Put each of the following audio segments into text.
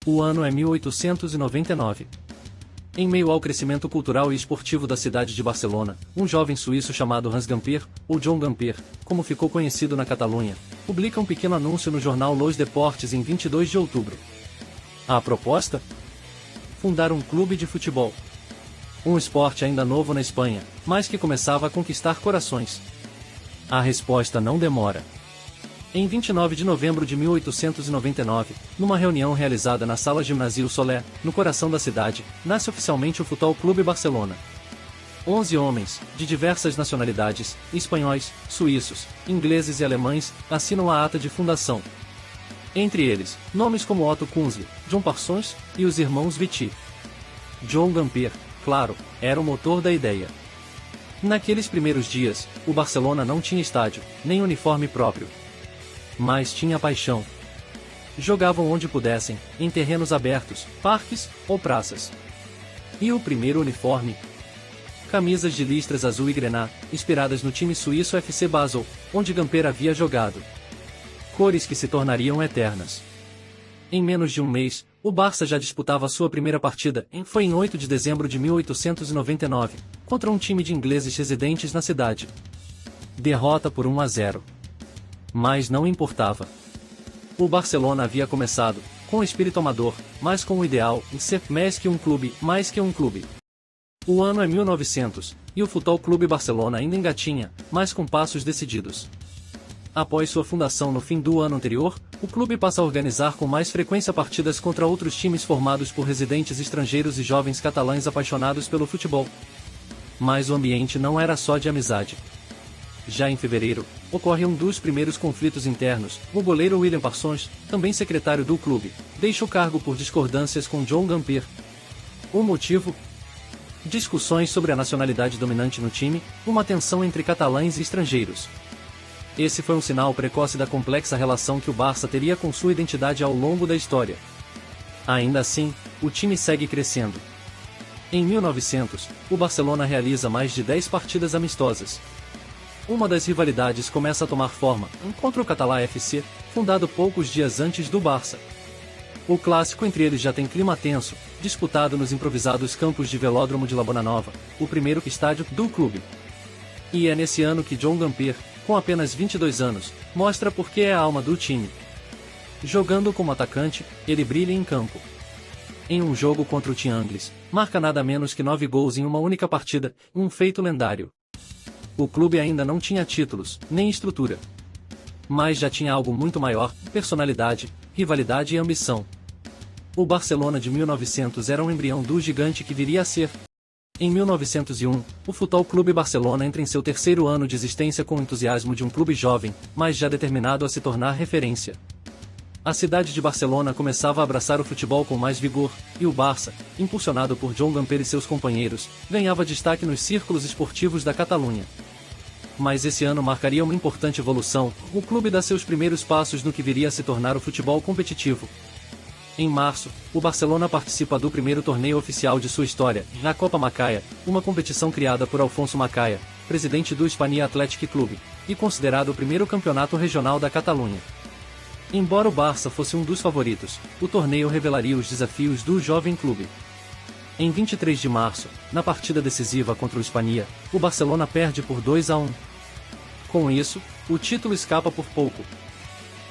O ano é 1899. Em meio ao crescimento cultural e esportivo da cidade de Barcelona, um jovem suíço chamado Hans Gamper, ou John Gamper, como ficou conhecido na Catalunha, publica um pequeno anúncio no jornal Los Deportes em 22 de outubro. A proposta? Fundar um clube de futebol. Um esporte ainda novo na Espanha, mas que começava a conquistar corações. A resposta não demora. Em 29 de novembro de 1899, numa reunião realizada na Sala Gimnasio Solé, no coração da cidade, nasce oficialmente o Futebol Clube Barcelona. 11 homens, de diversas nacionalidades, espanhóis, suíços, ingleses e alemães, assinam a ata de fundação. Entre eles, nomes como Otto Kunzle, John Parsons e os irmãos Viti. John Gamper, claro, era o motor da ideia. Naqueles primeiros dias, o Barcelona não tinha estádio, nem uniforme próprio. Mas tinha paixão. Jogavam onde pudessem, em terrenos abertos, parques ou praças. E o primeiro uniforme? Camisas de listras azul e grená, inspiradas no time suíço FC Basel, onde Gamper havia jogado. Cores que se tornariam eternas. Em menos de um mês, o Barça já disputava sua primeira partida, foi em 8 de dezembro de 1899, contra um time de ingleses residentes na cidade. Derrota por 1-0. Mas não importava. O Barcelona havia começado, com espírito amador, mas com o ideal em ser mais que um clube. O ano é 1900, e o Futebol Clube Barcelona ainda engatinha, mas com passos decididos. Após sua fundação no fim do ano anterior, o clube passa a organizar com mais frequência partidas contra outros times formados por residentes estrangeiros e jovens catalães apaixonados pelo futebol. Mas o ambiente não era só de amizade. Já em fevereiro, ocorre um dos primeiros conflitos internos. O goleiro William Parsons, também secretário do clube, deixa o cargo por discordâncias com John Gamper. O motivo? Discussões sobre a nacionalidade dominante no time, uma tensão entre catalães e estrangeiros. Esse foi um sinal precoce da complexa relação que o Barça teria com sua identidade ao longo da história. Ainda assim, o time segue crescendo. Em 1900, o Barcelona realiza mais de 10 partidas amistosas. Uma das rivalidades começa a tomar forma, contra o Catalá FC, fundado poucos dias antes do Barça. O clássico entre eles já tem clima tenso, disputado nos improvisados campos de Velódromo de La Bonanova, o primeiro estádio do clube. E é nesse ano que John Gamper, com apenas 22 anos, mostra por que é a alma do time. Jogando como atacante, ele brilha em campo. Em um jogo contra o Tiangles, marca nada menos que 9 gols em uma única partida, um feito lendário. O clube ainda não tinha títulos, nem estrutura. Mas já tinha algo muito maior: personalidade, rivalidade e ambição. O Barcelona de 1900 era um embrião do gigante que viria a ser. Em 1901, o Futebol Clube Barcelona entra em seu terceiro ano de existência com o entusiasmo de um clube jovem, mas já determinado a se tornar referência. A cidade de Barcelona começava a abraçar o futebol com mais vigor, e o Barça, impulsionado por John Gamper e seus companheiros, ganhava destaque nos círculos esportivos da Catalunha. Mas esse ano marcaria uma importante evolução: o clube dá seus primeiros passos no que viria a se tornar o futebol competitivo. Em março, o Barcelona participa do primeiro torneio oficial de sua história, na Copa Macaia, uma competição criada por Alfonso Macaia, presidente do Hispania Athletic Clube, e considerado o primeiro campeonato regional da Catalunha. Embora o Barça fosse um dos favoritos, o torneio revelaria os desafios do jovem clube. Em 23 de março, na partida decisiva contra o Hispania, o Barcelona perde por 2-1. Com isso, o título escapa por pouco.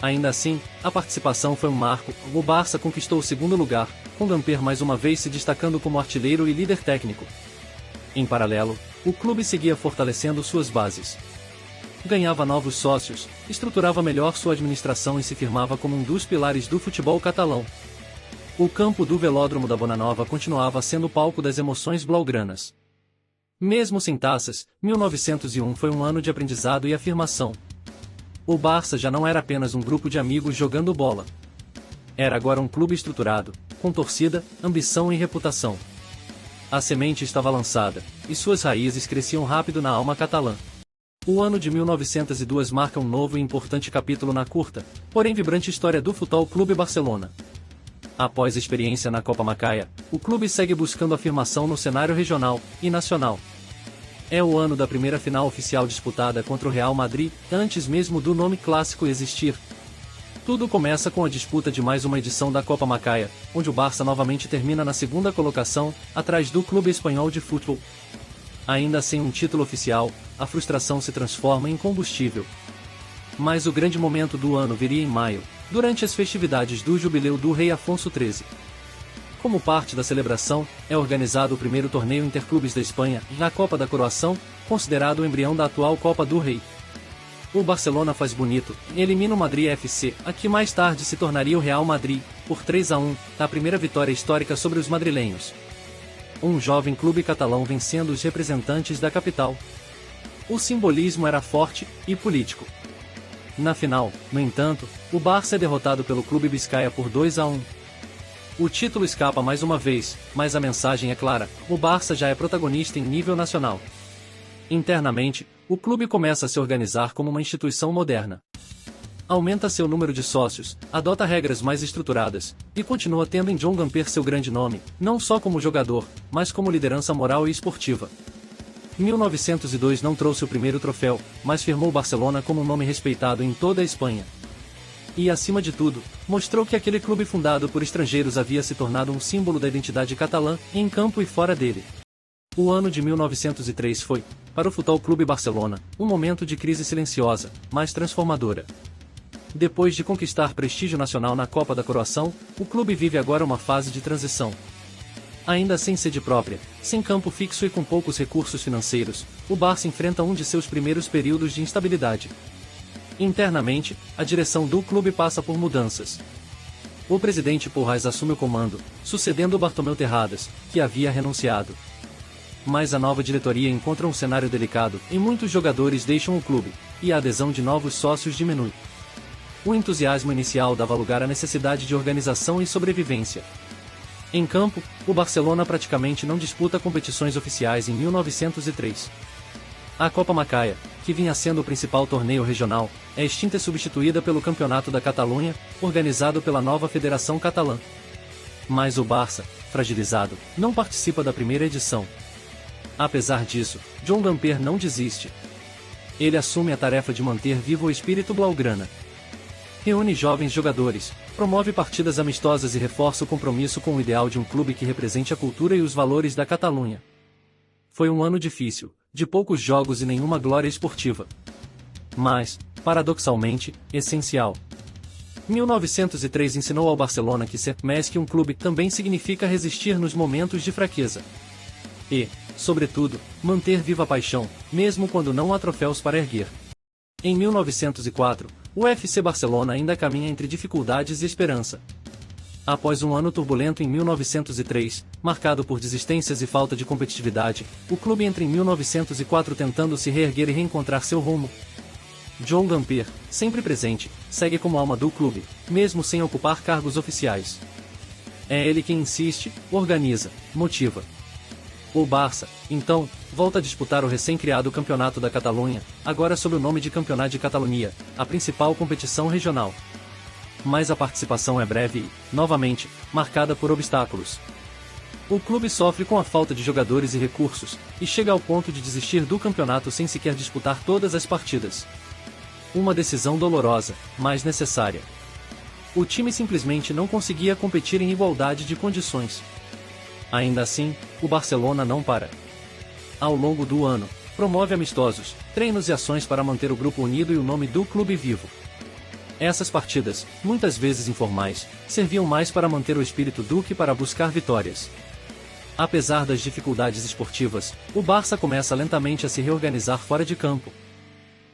Ainda assim, a participação foi um marco: o Barça conquistou o segundo lugar, com Gamper mais uma vez se destacando como artilheiro e líder técnico. Em paralelo, o clube seguia fortalecendo suas bases. Ganhava novos sócios, estruturava melhor sua administração e se firmava como um dos pilares do futebol catalão. O campo do Velódromo da Bonanova continuava sendo o palco das emoções blaugranas. Mesmo sem taças, 1901 foi um ano de aprendizado e afirmação. O Barça já não era apenas um grupo de amigos jogando bola. Era agora um clube estruturado, com torcida, ambição e reputação. A semente estava lançada, e suas raízes cresciam rápido na alma catalã. O ano de 1902 marca um novo e importante capítulo na curta, porém vibrante história do Futebol Clube Barcelona. Após a experiência na Copa Macaia, o clube segue buscando afirmação no cenário regional e nacional. É o ano da primeira final oficial disputada contra o Real Madrid, antes mesmo do nome clássico existir. Tudo começa com a disputa de mais uma edição da Copa Macaia, onde o Barça novamente termina na segunda colocação, atrás do Clube Espanhol de Futebol. Ainda sem um título oficial, a frustração se transforma em combustível. Mas o grande momento do ano viria em maio, durante as festividades do Jubileu do Rei Afonso XIII. Como parte da celebração, é organizado o primeiro torneio interclubes da Espanha, a Copa da Coroação, considerado o embrião da atual Copa do Rei. O Barcelona faz bonito e elimina o Madrid FC, a que mais tarde se tornaria o Real Madrid, por 3-1, a primeira vitória histórica sobre os madrilenhos. Um jovem clube catalão vencendo os representantes da capital. O simbolismo era forte e político. Na final, no entanto, o Barça é derrotado pelo Clube Biscaia por 2-1. O título escapa mais uma vez, mas a mensagem é clara: o Barça já é protagonista em nível nacional. Internamente, o clube começa a se organizar como uma instituição moderna. Aumenta seu número de sócios, adota regras mais estruturadas, e continua tendo em John Gamper seu grande nome, não só como jogador, mas como liderança moral e esportiva. 1902 não trouxe o primeiro troféu, mas firmou o Barcelona como um nome respeitado em toda a Espanha. E, acima de tudo, mostrou que aquele clube fundado por estrangeiros havia se tornado um símbolo da identidade catalã, em campo e fora dele. O ano de 1903 foi, para o Futebol Clube Barcelona, um momento de crise silenciosa, mas transformadora. Depois de conquistar prestígio nacional na Copa da Coroação, o clube vive agora uma fase de transição. Ainda sem sede própria, sem campo fixo e com poucos recursos financeiros, o Barça enfrenta um de seus primeiros períodos de instabilidade. Internamente, a direção do clube passa por mudanças. O presidente Porras assume o comando, sucedendo Bartomeu Terradas, que havia renunciado. Mas a nova diretoria encontra um cenário delicado, e muitos jogadores deixam o clube, e a adesão de novos sócios diminui. O entusiasmo inicial dava lugar à necessidade de organização e sobrevivência. Em campo, o Barcelona praticamente não disputa competições oficiais em 1903. A Copa Macaia, que vinha sendo o principal torneio regional, é extinta e substituída pelo Campeonato da Catalunha, organizado pela nova Federação Catalã. Mas o Barça, fragilizado, não participa da primeira edição. Apesar disso, John Gamper não desiste. Ele assume a tarefa de manter vivo o espírito blaugrana. Reúne jovens jogadores, promove partidas amistosas e reforça o compromisso com o ideal de um clube que represente a cultura e os valores da Catalunha. Foi um ano difícil, de poucos jogos e nenhuma glória esportiva. Mas, paradoxalmente, essencial. 1903 ensinou ao Barcelona que ser mais que um clube também significa resistir nos momentos de fraqueza. E, sobretudo, manter viva a paixão, mesmo quando não há troféus para erguer. Em 1904, o FC Barcelona ainda caminha entre dificuldades e esperança. Após um ano turbulento em 1903, marcado por desistências e falta de competitividade, o clube entra em 1904 tentando se reerguer e reencontrar seu rumo. John Gamper, sempre presente, segue como alma do clube, mesmo sem ocupar cargos oficiais. É ele quem insiste, organiza, motiva. O Barça, então, volta a disputar o recém-criado Campeonato da Catalunha, agora sob o nome de Campeonato de Catalunya, a principal competição regional. Mas a participação é breve e, novamente, marcada por obstáculos. O clube sofre com a falta de jogadores e recursos, e chega ao ponto de desistir do campeonato sem sequer disputar todas as partidas. Uma decisão dolorosa, mas necessária. O time simplesmente não conseguia competir em igualdade de condições. Ainda assim, o Barcelona não para. Ao longo do ano, promove amistosos, treinos e ações para manter o grupo unido e o nome do clube vivo. Essas partidas, muitas vezes informais, serviam mais para manter o espírito do que para buscar vitórias. Apesar das dificuldades esportivas, o Barça começa lentamente a se reorganizar fora de campo.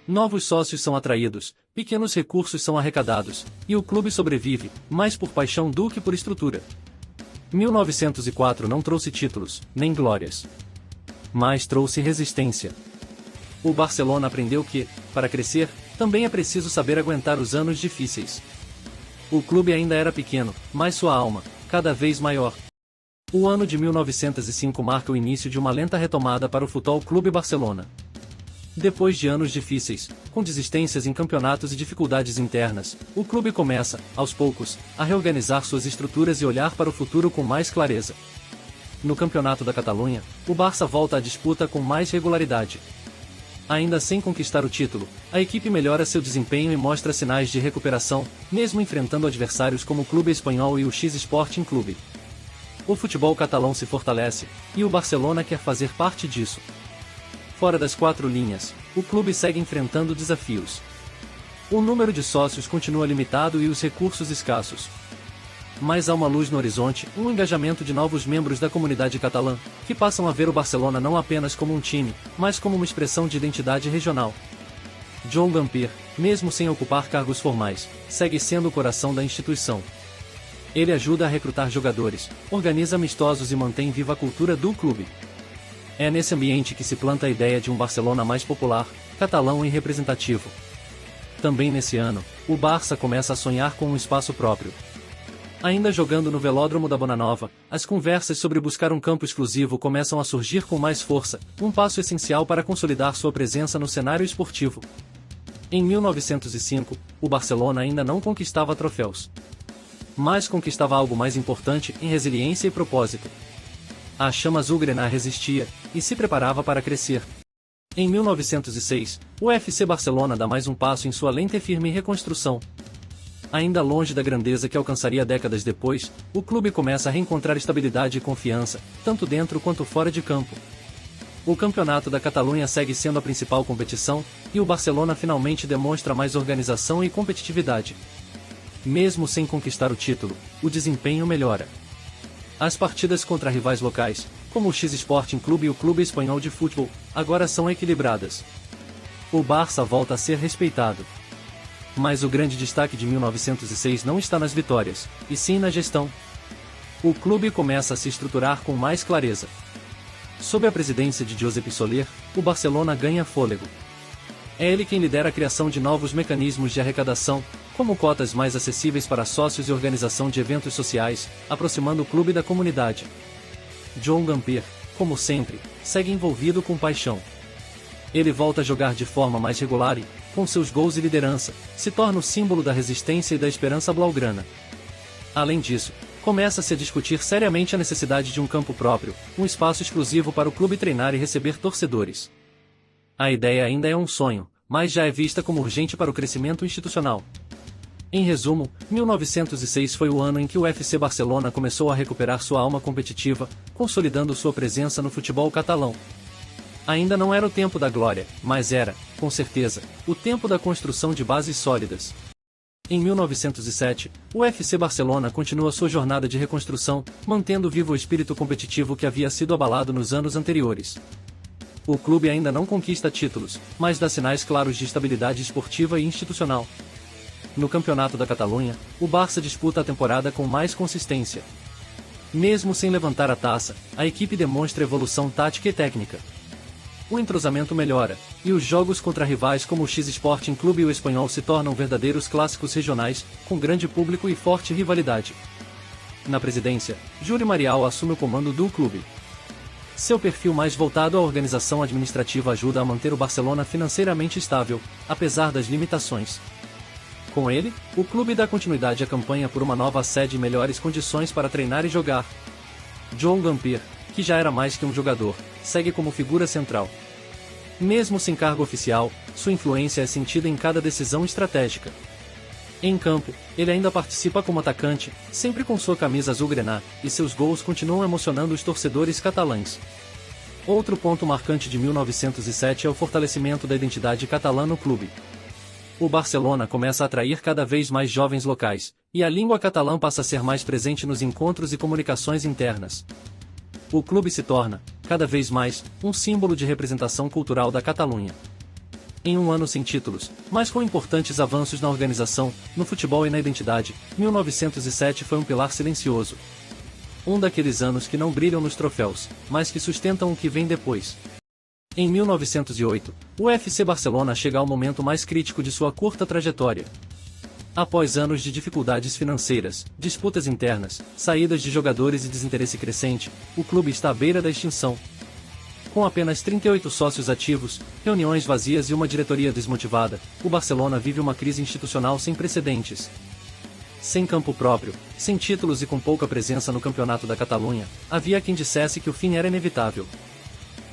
Novos sócios são atraídos, pequenos recursos são arrecadados, e o clube sobrevive, mais por paixão do que por estrutura. 1904 não trouxe títulos, nem glórias. Mas trouxe resistência. O Barcelona aprendeu que, para crescer, também é preciso saber aguentar os anos difíceis. O clube ainda era pequeno, mas sua alma, cada vez maior. O ano de 1905 marca o início de uma lenta retomada para o Futebol Clube Barcelona. Depois de anos difíceis, com desistências em campeonatos e dificuldades internas, o clube começa, aos poucos, a reorganizar suas estruturas e olhar para o futuro com mais clareza. No Campeonato da Catalunha, o Barça volta à disputa com mais regularidade. Ainda sem conquistar o título, a equipe melhora seu desempenho e mostra sinais de recuperação, mesmo enfrentando adversários como o Clube Espanhol e o X Sporting Clube. O futebol catalão se fortalece, e o Barcelona quer fazer parte disso. Fora das quatro linhas, o clube segue enfrentando desafios. O número de sócios continua limitado e os recursos escassos. Mas há uma luz no horizonte, um engajamento de novos membros da comunidade catalã, que passam a ver o Barcelona não apenas como um time, mas como uma expressão de identidade regional. Joan Gamper, mesmo sem ocupar cargos formais, segue sendo o coração da instituição. Ele ajuda a recrutar jogadores, organiza amistosos e mantém viva a cultura do clube. É nesse ambiente que se planta a ideia de um Barcelona mais popular, catalão e representativo. Também nesse ano, o Barça começa a sonhar com um espaço próprio. Ainda jogando no Velódromo da Bonanova, as conversas sobre buscar um campo exclusivo começam a surgir com mais força, um passo essencial para consolidar sua presença no cenário esportivo. Em 1905, o Barcelona ainda não conquistava troféus. Mas conquistava algo mais importante em resiliência e propósito. A chama azulgrana resistia, e se preparava para crescer. Em 1906, o FC Barcelona dá mais um passo em sua lenta e firme reconstrução. Ainda longe da grandeza que alcançaria décadas depois, o clube começa a reencontrar estabilidade e confiança, tanto dentro quanto fora de campo. O Campeonato da Catalunha segue sendo a principal competição, e o Barcelona finalmente demonstra mais organização e competitividade. Mesmo sem conquistar o título, o desempenho melhora. As partidas contra rivais locais, como o X Sporting Clube e o Clube Espanhol de Futebol, agora são equilibradas. O Barça volta a ser respeitado. Mas o grande destaque de 1906 não está nas vitórias, e sim na gestão. O clube começa a se estruturar com mais clareza. Sob a presidência de Josep Soler, o Barcelona ganha fôlego. É ele quem lidera a criação de novos mecanismos de arrecadação, como cotas mais acessíveis para sócios e organização de eventos sociais, aproximando o clube da comunidade. Joan Gamper, como sempre, segue envolvido com paixão. Ele volta a jogar de forma mais regular e, com seus gols e liderança, se torna o símbolo da resistência e da esperança blaugrana. Além disso, começa-se a discutir seriamente a necessidade de um campo próprio, um espaço exclusivo para o clube treinar e receber torcedores. A ideia ainda é um sonho, mas já é vista como urgente para o crescimento institucional. Em resumo, 1906 foi o ano em que o FC Barcelona começou a recuperar sua alma competitiva, consolidando sua presença no futebol catalão. Ainda não era o tempo da glória, mas era, com certeza, o tempo da construção de bases sólidas. Em 1907, o FC Barcelona continua sua jornada de reconstrução, mantendo vivo o espírito competitivo que havia sido abalado nos anos anteriores. O clube ainda não conquista títulos, mas dá sinais claros de estabilidade esportiva e institucional. No Campeonato da Catalunha, o Barça disputa a temporada com mais consistência. Mesmo sem levantar a taça, a equipe demonstra evolução tática e técnica. O entrosamento melhora, e os jogos contra rivais como o X Sporting Clube e o Espanhol se tornam verdadeiros clássicos regionais, com grande público e forte rivalidade. Na presidência, Júlio Marial assume o comando do clube. Seu perfil mais voltado à organização administrativa ajuda a manter o Barcelona financeiramente estável, apesar das limitações. Com ele, o clube dá continuidade à campanha por uma nova sede e melhores condições para treinar e jogar. Joan Gamper, que já era mais que um jogador, segue como figura central. Mesmo sem cargo oficial, sua influência é sentida em cada decisão estratégica. Em campo, ele ainda participa como atacante, sempre com sua camisa azul-grená, e seus gols continuam emocionando os torcedores catalães. Outro ponto marcante de 1907 é o fortalecimento da identidade catalã no clube. O Barcelona começa a atrair cada vez mais jovens locais, e a língua catalã passa a ser mais presente nos encontros e comunicações internas. O clube se torna, cada vez mais, um símbolo de representação cultural da Catalunha. Em um ano sem títulos, mas com importantes avanços na organização, no futebol e na identidade, 1907 foi um pilar silencioso. Um daqueles anos que não brilham nos troféus, mas que sustentam o que vem depois. Em 1908, o FC Barcelona chega ao momento mais crítico de sua curta trajetória. Após anos de dificuldades financeiras, disputas internas, saídas de jogadores e desinteresse crescente, o clube está à beira da extinção. Com apenas 38 sócios ativos, reuniões vazias e uma diretoria desmotivada, o Barcelona vive uma crise institucional sem precedentes. Sem campo próprio, sem títulos e com pouca presença no Campeonato da Catalunha, havia quem dissesse que o fim era inevitável.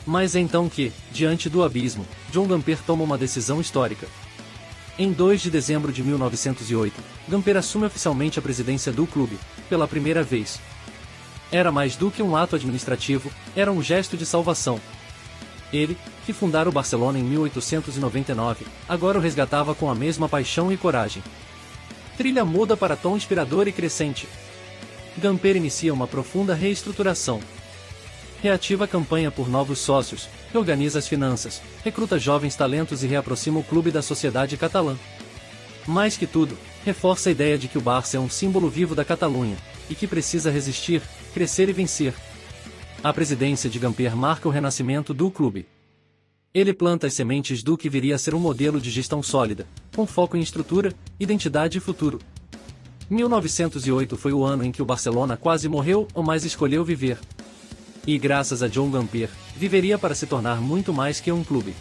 Mas é então que, diante do abismo, John Gamper toma uma decisão histórica. Em 2 de dezembro de 1908, Gamper assume oficialmente a presidência do clube, pela primeira vez. Era mais do que um ato administrativo, era um gesto de salvação. Ele, que fundara o Barcelona em 1899, agora o resgatava com a mesma paixão e coragem. Trilha muda para tom inspirador e crescente. Gamper inicia uma profunda reestruturação. Reativa a campanha por novos sócios, reorganiza as finanças, recruta jovens talentos e reaproxima o clube da sociedade catalã. Mais que tudo, reforça a ideia de que o Barça é um símbolo vivo da Catalunha, e que precisa resistir, crescer e vencer. A presidência de Gamper marca o renascimento do clube. Ele planta as sementes do que viria a ser um modelo de gestão sólida, com foco em estrutura, identidade e futuro. 1908 foi o ano em que o Barcelona quase morreu, mas escolheu viver. E graças a John Gamper, viveria para se tornar muito mais que um clube.